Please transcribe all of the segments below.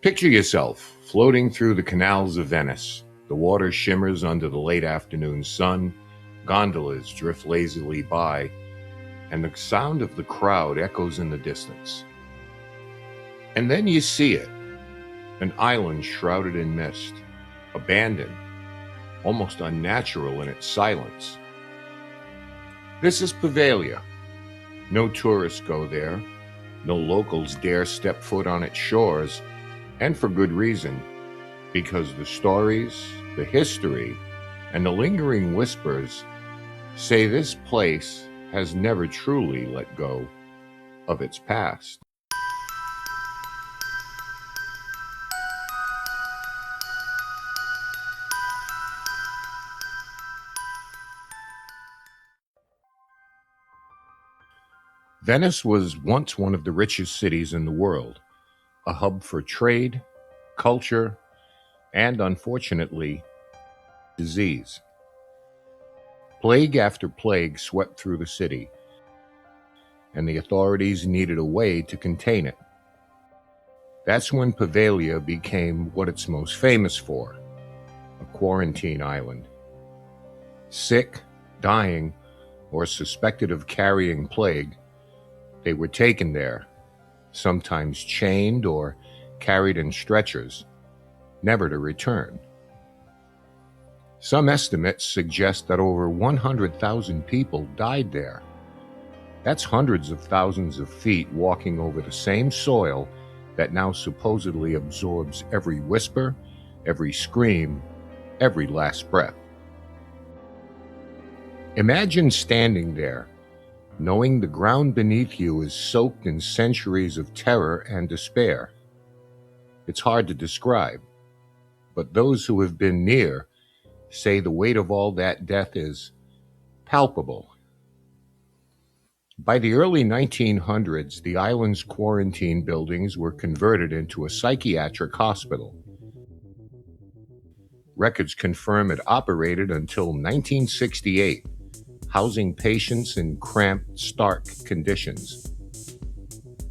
Picture yourself floating through the canals of Venice. The water shimmers under the late afternoon sun, gondolas drift lazily by, and the sound of the crowd echoes in the distance. And then you see it, an island shrouded in mist, abandoned, almost unnatural in its silence. This is Poveglia. No tourists go there, no locals dare step foot on its shores, and for good reason, because the stories, the history, and the lingering whispers say this place has never truly let go of its past. Venice was once one of the richest cities in the world, a hub for trade, culture, and unfortunately, disease. Plague after plague swept through the city, and the authorities needed a way to contain it. That's when Poveglia became what it's most famous for, a quarantine island. Sick, dying, or suspected of carrying plague, they were taken there, sometimes chained or carried in stretchers, never to return. Some estimates suggest that over 100,000 people died there. That's hundreds of thousands of feet walking over the same soil that now supposedly absorbs every whisper, every scream, every last breath. Imagine standing there, knowing the ground beneath you is soaked in centuries of terror and despair. It's hard to describe, but those who have been near say the weight of all that death is palpable. By the early 1900s, the island's quarantine buildings were converted into a psychiatric hospital. Records confirm it operated until 1968, housing patients in cramped, stark conditions.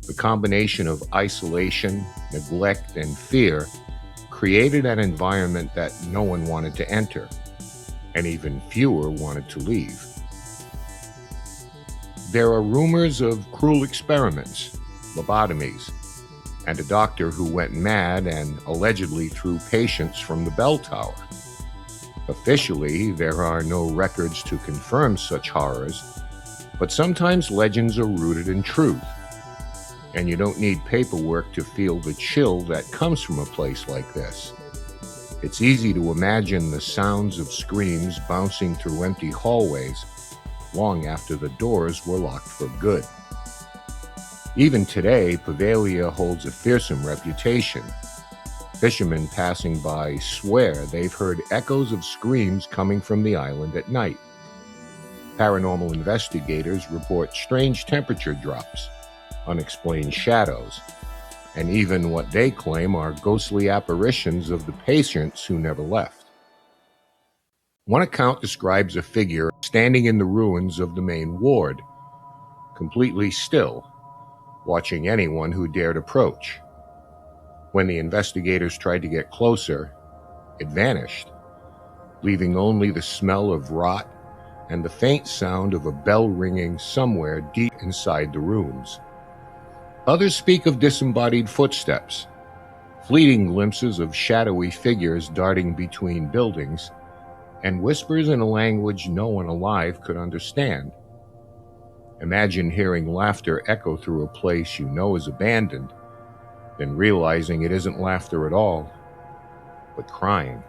The combination of isolation, neglect, and fear created an environment that no one wanted to enter, and even fewer wanted to leave. There are rumors of cruel experiments, lobotomies, and a doctor who went mad and allegedly threw patients from the bell tower. Officially, there are no records to confirm such horrors, but sometimes legends are rooted in truth, and you don't need paperwork to feel the chill that comes from a place like this. It's easy to imagine the sounds of screams bouncing through empty hallways long after the doors were locked for good. Even today, Poveglia holds a fearsome reputation. Fishermen passing by swear they've heard echoes of screams coming from the island at night. Paranormal investigators report strange temperature drops, unexplained shadows, and even what they claim are ghostly apparitions of the patients who never left. One account describes a figure standing in the ruins of the main ward, completely still, watching anyone who dared approach. When the investigators tried to get closer, it vanished, leaving only the smell of rot and the faint sound of a bell ringing somewhere deep inside the ruins. Others speak of disembodied footsteps, fleeting glimpses of shadowy figures darting between buildings, and whispers in a language no one alive could understand. Imagine hearing laughter echo through a place you know is abandoned, then realizing it isn't laughter at all, but crying.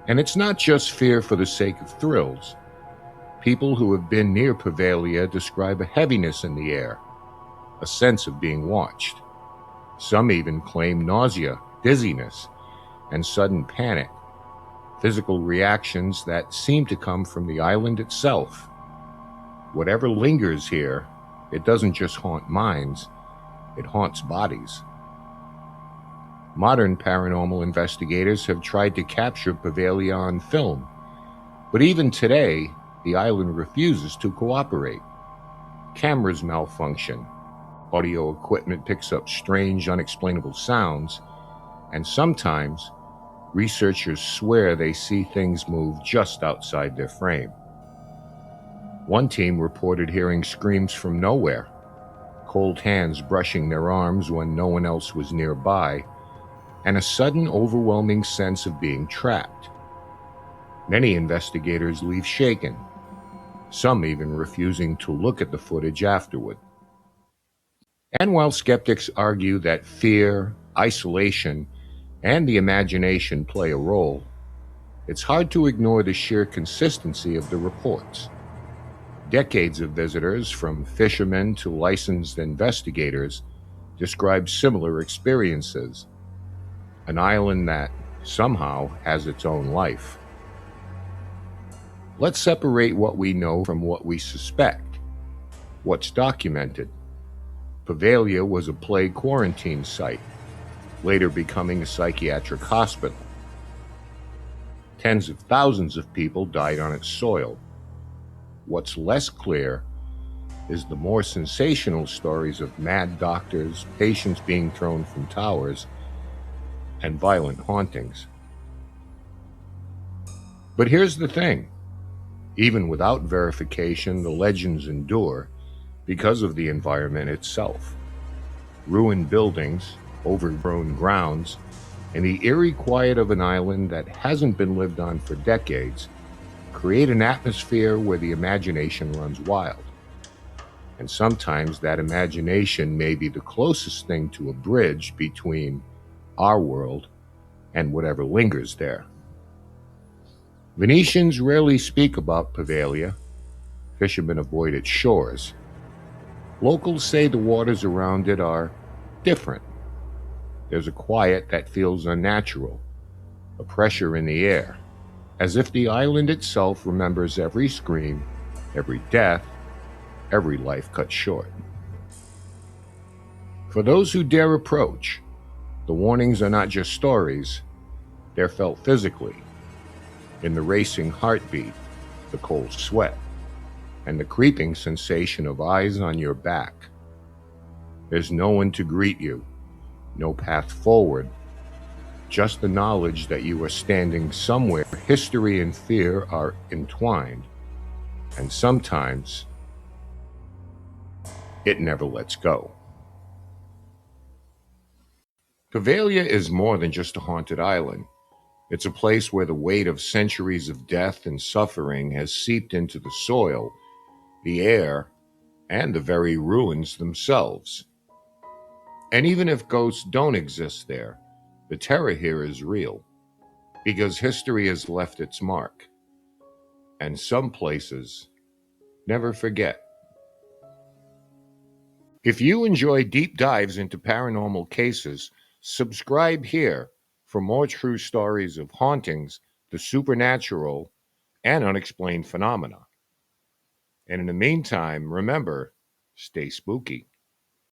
And it's not just fear for the sake of thrills. People who have been near Poveglia describe a heaviness in the air, a sense of being watched. Some even claim nausea, dizziness, and sudden panic, physical reactions that seem to come from the island itself. Whatever lingers here, it doesn't just haunt minds, it haunts bodies. Modern paranormal investigators have tried to capture Poveglia on film, but even today, the island refuses to cooperate. Cameras malfunction, Audio equipment picks up strange, unexplainable sounds, and sometimes researchers swear they see things move just outside their frame. One team reported hearing screams from nowhere, cold hands brushing their arms when no one else was nearby, and a sudden overwhelming sense of being trapped. Many investigators leave shaken, some even refusing to look at the footage afterward. And while skeptics argue that fear, isolation, and the imagination play a role, it's hard to ignore the sheer consistency of the reports. Decades of visitors, from fishermen to licensed investigators, describe similar experiences. An island that somehow has its own life. Let's separate what we know from what we suspect. What's documented? Poveglia was a plague quarantine site, later becoming a psychiatric hospital. Tens of thousands of people died on its soil. What's less clear is the more sensational stories of mad doctors, patients being thrown from towers, and violent hauntings. But here's the thing. Even without verification, the legends endure because of the environment itself. Ruined buildings, overgrown grounds, and the eerie quiet of an island that hasn't been lived on for decades create an atmosphere where the imagination runs wild. And sometimes that imagination may be the closest thing to a bridge between our world and whatever lingers there. Venetians rarely speak about Poveglia. Fishermen avoid its shores. Locals say the waters around it are different. There's a quiet that feels unnatural, a pressure in the air, as if the island itself remembers every scream, every death, every life cut short. For those who dare approach, the warnings are not just stories, they're felt physically, in the racing heartbeat, the cold sweat, and the creeping sensation of eyes on your back. There's no one to greet you, no path forward, just the knowledge that you are standing somewhere history and fear are entwined, and sometimes it never lets go. Poveglia is more than just a haunted island. It's a place where the weight of centuries of death and suffering has seeped into the soil, the air, and the very ruins themselves. And even if ghosts don't exist there, the terror here is real, because history has left its mark, and some places never forget. If you enjoy deep dives into paranormal cases, subscribe here for more true stories of hauntings, the supernatural, and unexplained phenomena. And in the meantime, remember, stay spooky.